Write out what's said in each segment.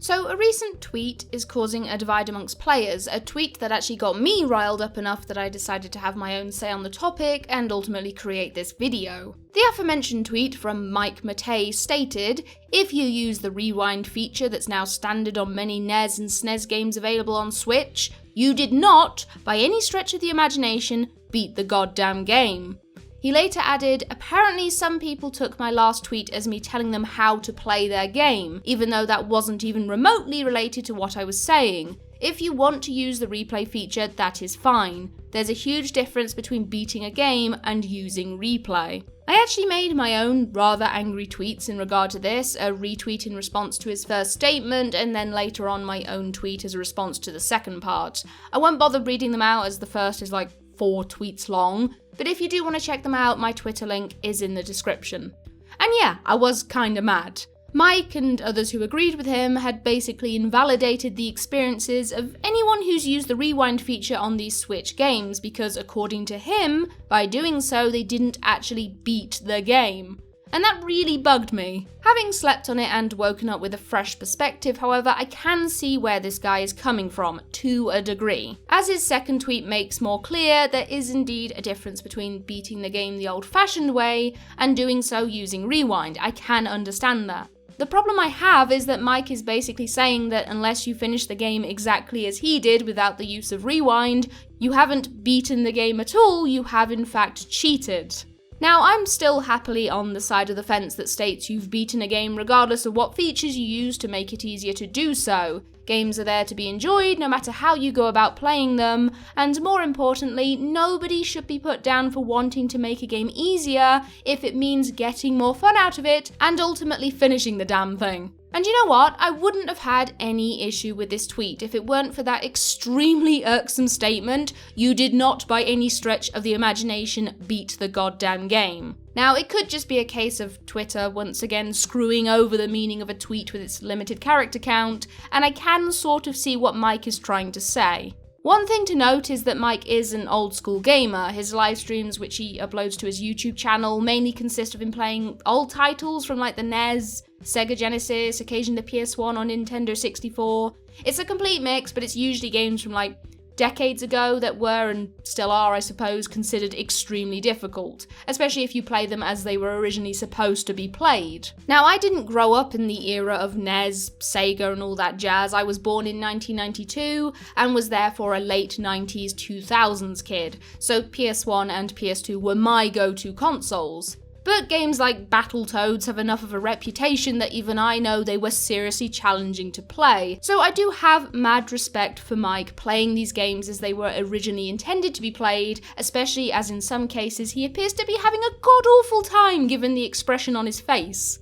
So a recent tweet is causing a divide amongst players, a tweet that actually got me riled up enough that I decided to have my own say on the topic and ultimately create this video. The aforementioned tweet from Mike Matei stated, "If you use the rewind feature that's now standard on many NES and SNES games available on Switch, you did not, by any stretch of the imagination, beat the goddamn game." He later added, "Apparently some people took my last tweet as me telling them how to play their game, even though that wasn't even remotely related to what I was saying. If you want to use the replay feature, that is fine. There's a huge difference between beating a game and using replay." I actually made my own rather angry tweets in regard to this, a retweet in response to his first statement, and then later on my own tweet as a response to the second part. I won't bother reading them out as the first is like 4 tweets long, but if you do want to check them out, my Twitter link is in the description. And yeah, I was kinda mad. Mike and others who agreed with him had basically invalidated the experiences of anyone who's used the rewind feature on these Switch games because, according to him, by doing so they didn't actually beat the game. And that really bugged me. Having slept on it and woken up with a fresh perspective, however, I can see where this guy is coming from, to a degree. As his second tweet makes more clear, there is indeed a difference between beating the game the old-fashioned way and doing so using rewind. I can understand that. The problem I have is that Mike is basically saying that unless you finish the game exactly as he did without the use of rewind, you haven't beaten the game at all, you have in fact cheated. Now, I'm still happily on the side of the fence that states you've beaten a game regardless of what features you use to make it easier to do so. Games are there to be enjoyed no matter how you go about playing them, and more importantly, nobody should be put down for wanting to make a game easier if it means getting more fun out of it and ultimately finishing the damn thing. And you know what? I wouldn't have had any issue with this tweet if it weren't for that extremely irksome statement, "You did not by any stretch of the imagination beat the goddamn game." Now, it could just be a case of Twitter once again screwing over the meaning of a tweet with its limited character count, and I can sort of see what Mike is trying to say. One thing to note is that Mike is an old school gamer. His live streams, which he uploads to his YouTube channel, mainly consist of him playing old titles from like the NES, Sega Genesis, occasionally the PS1 or Nintendo 64. It's a complete mix, but it's usually games from like decades ago that were, and still are I suppose, considered extremely difficult, especially if you play them as they were originally supposed to be played. Now, I didn't grow up in the era of NES, Sega and all that jazz. I was born in 1992 and was therefore a late 90s 2000s kid, so PS1 and PS2 were my go-to consoles. But games like Battletoads have enough of a reputation that even I know they were seriously challenging to play. So I do have mad respect for Mike playing these games as they were originally intended to be played, especially as in some cases he appears to be having a god-awful time given the expression on his face.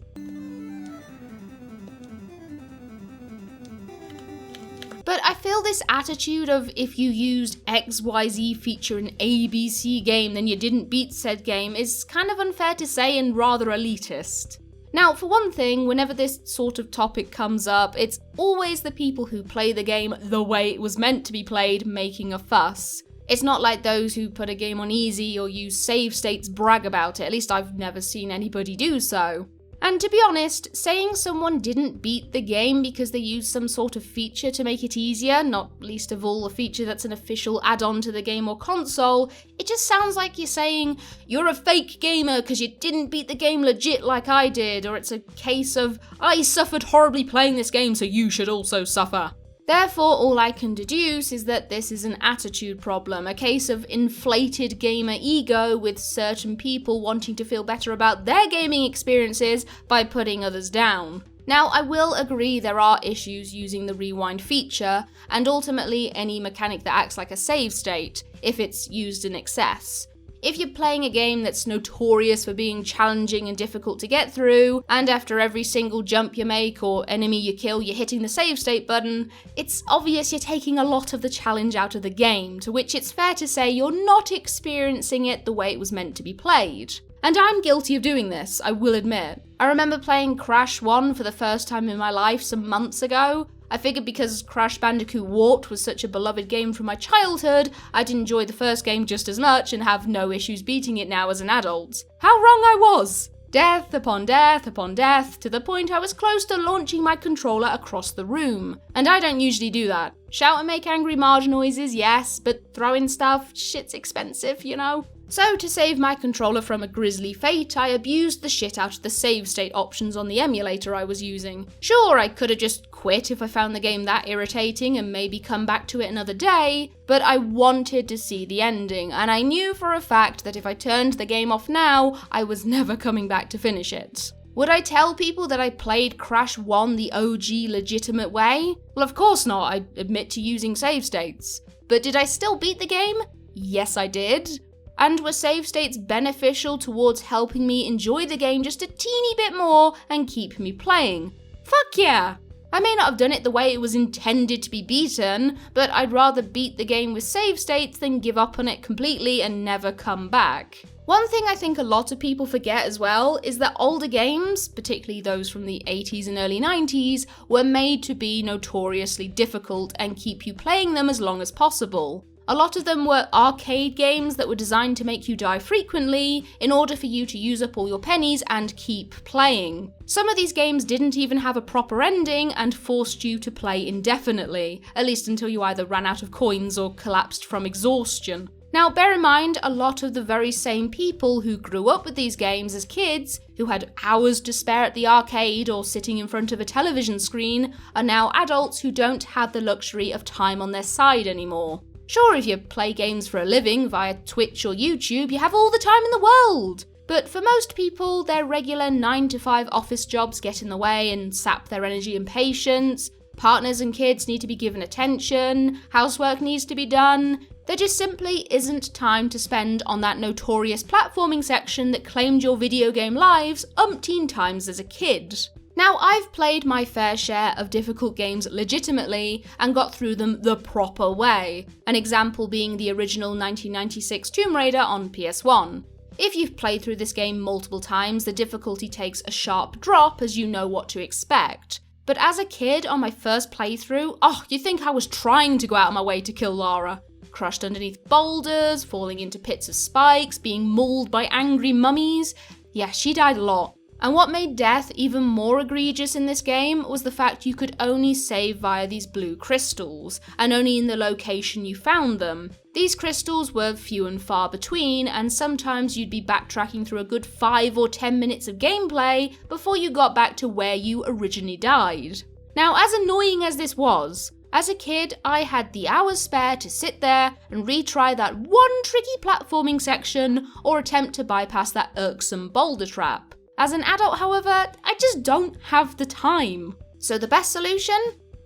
But I feel this attitude of if you used XYZ feature in ABC game then you didn't beat said game is kind of unfair to say and rather elitist. Now, for one thing, whenever this sort of topic comes up, it's always the people who play the game the way it was meant to be played making a fuss. It's not like those who put a game on easy or use save states brag about it, at least I've never seen anybody do so. And to be honest, saying someone didn't beat the game because they used some sort of feature to make it easier, not least of all a feature that's an official add-on to the game or console, it just sounds like you're saying, "You're a fake gamer because you didn't beat the game legit like I did," or it's a case of, "I suffered horribly playing this game so you should also suffer." Therefore, all I can deduce is that this is an attitude problem, a case of inflated gamer ego with certain people wanting to feel better about their gaming experiences by putting others down. Now, I will agree there are issues using the rewind feature, and ultimately any mechanic that acts like a save state, if it's used in excess. If you're playing a game that's notorious for being challenging and difficult to get through, and after every single jump you make or enemy you kill you're hitting the save state button, it's obvious you're taking a lot of the challenge out of the game, to which it's fair to say you're not experiencing it the way it was meant to be played. And I'm guilty of doing this, I will admit. I remember playing Crash 1 for the first time in my life some months ago. I figured because Crash Bandicoot Warped was such a beloved game from my childhood, I'd enjoy the first game just as much and have no issues beating it now as an adult. How wrong I was! Death upon death upon death, to the point I was close to launching my controller across the room. And I don't usually do that. Shout and make angry Marge noises, yes, but throwing stuff, shit's expensive, you know? So to save my controller from a grisly fate, I abused the shit out of the save state options on the emulator I was using. Sure, I could have just quit if I found the game that irritating and maybe come back to it another day, but I wanted to see the ending, and I knew for a fact that if I turned the game off now, I was never coming back to finish it. Would I tell people that I played Crash 1 the OG legitimate way? Well, of course not, I admit to using save states. But did I still beat the game? Yes, I did. And were save states beneficial towards helping me enjoy the game just a teeny bit more and keep me playing? Fuck yeah! I may not have done it the way it was intended to be beaten, but I'd rather beat the game with save states than give up on it completely and never come back. One thing I think a lot of people forget as well is that older games, particularly those from the 80s and early 90s, were made to be notoriously difficult and keep you playing them as long as possible. A lot of them were arcade games that were designed to make you die frequently in order for you to use up all your pennies and keep playing. Some of these games didn't even have a proper ending and forced you to play indefinitely, at least until you either ran out of coins or collapsed from exhaustion. Now, bear in mind, a lot of the very same people who grew up with these games as kids, who had hours to spare at the arcade or sitting in front of a television screen, are now adults who don't have the luxury of time on their side anymore. Sure, if you play games for a living via Twitch or YouTube, you have all the time in the world. But for most people, their regular 9-to-5 office jobs get in the way and sap their energy and patience. Partners and kids need to be given attention, housework needs to be done. There just simply isn't time to spend on that notorious platforming section that claimed your video game lives umpteen times as a kid. Now, I've played my fair share of difficult games legitimately and got through them the proper way, an example being the original 1996 Tomb Raider on PS1. If you've played through this game multiple times, the difficulty takes a sharp drop as you know what to expect. But as a kid, on my first playthrough, you'd think I was trying to go out of my way to kill Lara. Crushed underneath boulders, falling into pits of spikes, being mauled by angry mummies. Yeah, she died a lot. And what made death even more egregious in this game was the fact you could only save via these blue crystals, and only in the location you found them. These crystals were few and far between, and sometimes you'd be backtracking through a good 5 or 10 minutes of gameplay before you got back to where you originally died. Now, as annoying as this was, as a kid, I had the hours spare to sit there and retry that one tricky platforming section or attempt to bypass that irksome boulder trap. As an adult, however, I just don't have the time. So the best solution?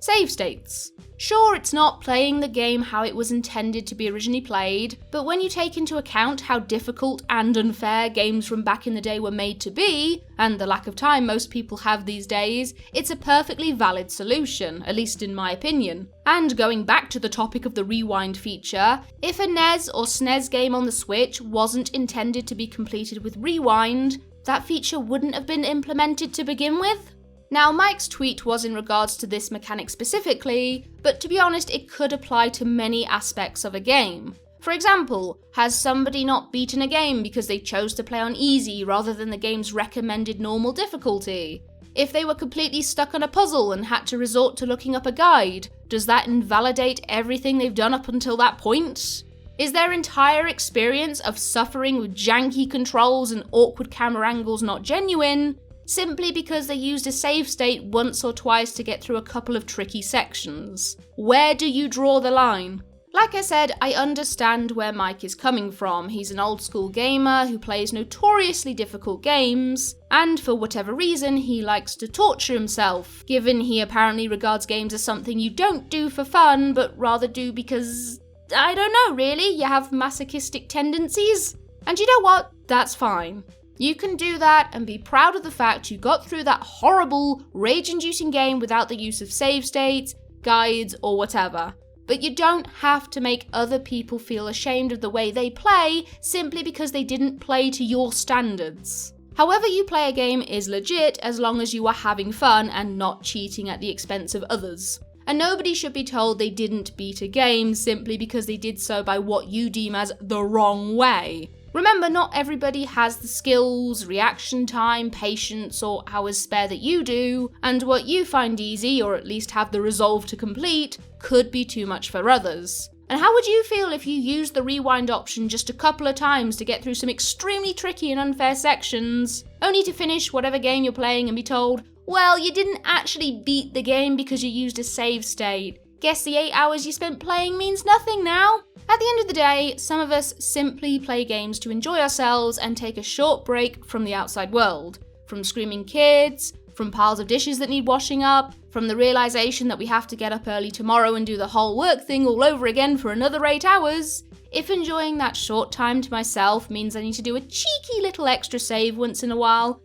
Save states. Sure, it's not playing the game how it was intended to be originally played, but when you take into account how difficult and unfair games from back in the day were made to be, and the lack of time most people have these days, it's a perfectly valid solution, at least in my opinion. And going back to the topic of the rewind feature, if a NES or SNES game on the Switch wasn't intended to be completed with rewind, that feature wouldn't have been implemented to begin with. Now, Mike's tweet was in regards to this mechanic specifically, but to be honest, it could apply to many aspects of a game. For example, has somebody not beaten a game because they chose to play on easy rather than the game's recommended normal difficulty? If they were completely stuck on a puzzle and had to resort to looking up a guide, does that invalidate everything they've done up until that point? Is their entire experience of suffering with janky controls and awkward camera angles not genuine, simply because they used a save state once or twice to get through a couple of tricky sections? Where do you draw the line? Like I said, I understand where Mike is coming from. He's an old school gamer who plays notoriously difficult games, and for whatever reason he likes to torture himself, given he apparently regards games as something you don't do for fun, but rather do because, I don't know really, you have masochistic tendencies? And you know what? That's fine. You can do that and be proud of the fact you got through that horrible, rage-inducing game without the use of save states, guides, or whatever. But you don't have to make other people feel ashamed of the way they play simply because they didn't play to your standards. However you play a game is legit as long as you are having fun and not cheating at the expense of others. And nobody should be told they didn't beat a game simply because they did so by what you deem as the wrong way. Remember, not everybody has the skills, reaction time, patience, or hours spare that you do, and what you find easy, or at least have the resolve to complete, could be too much for others. And how would you feel if you used the rewind option just a couple of times to get through some extremely tricky and unfair sections, only to finish whatever game you're playing and be told, well, you didn't actually beat the game because you used a save state. Guess the 8 hours you spent playing means nothing now? At the end of the day, some of us simply play games to enjoy ourselves and take a short break from the outside world. From screaming kids, from piles of dishes that need washing up, from the realization that we have to get up early tomorrow and do the whole work thing all over again for another 8 hours. If enjoying that short time to myself means I need to do a cheeky little extra save once in a while,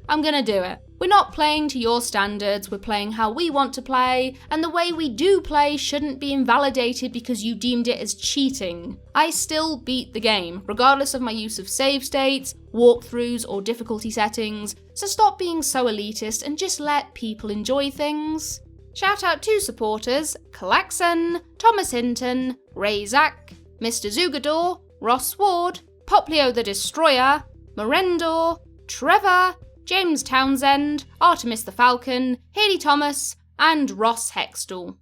I'm gonna do it. We're not playing to your standards, we're playing how we want to play, and the way we do play shouldn't be invalidated because you deemed it as cheating. I still beat the game, regardless of my use of save states, walkthroughs, or difficulty settings, so stop being so elitist and just let people enjoy things. Shout out to supporters Klaxon, Thomas Hinton, Ray Zach, Mr. Zugador, Ross Ward, Poplio the Destroyer, Morendor, Trevor, James Townsend, Artemis the Falcon, Haley Thomas, and Ross Hextall.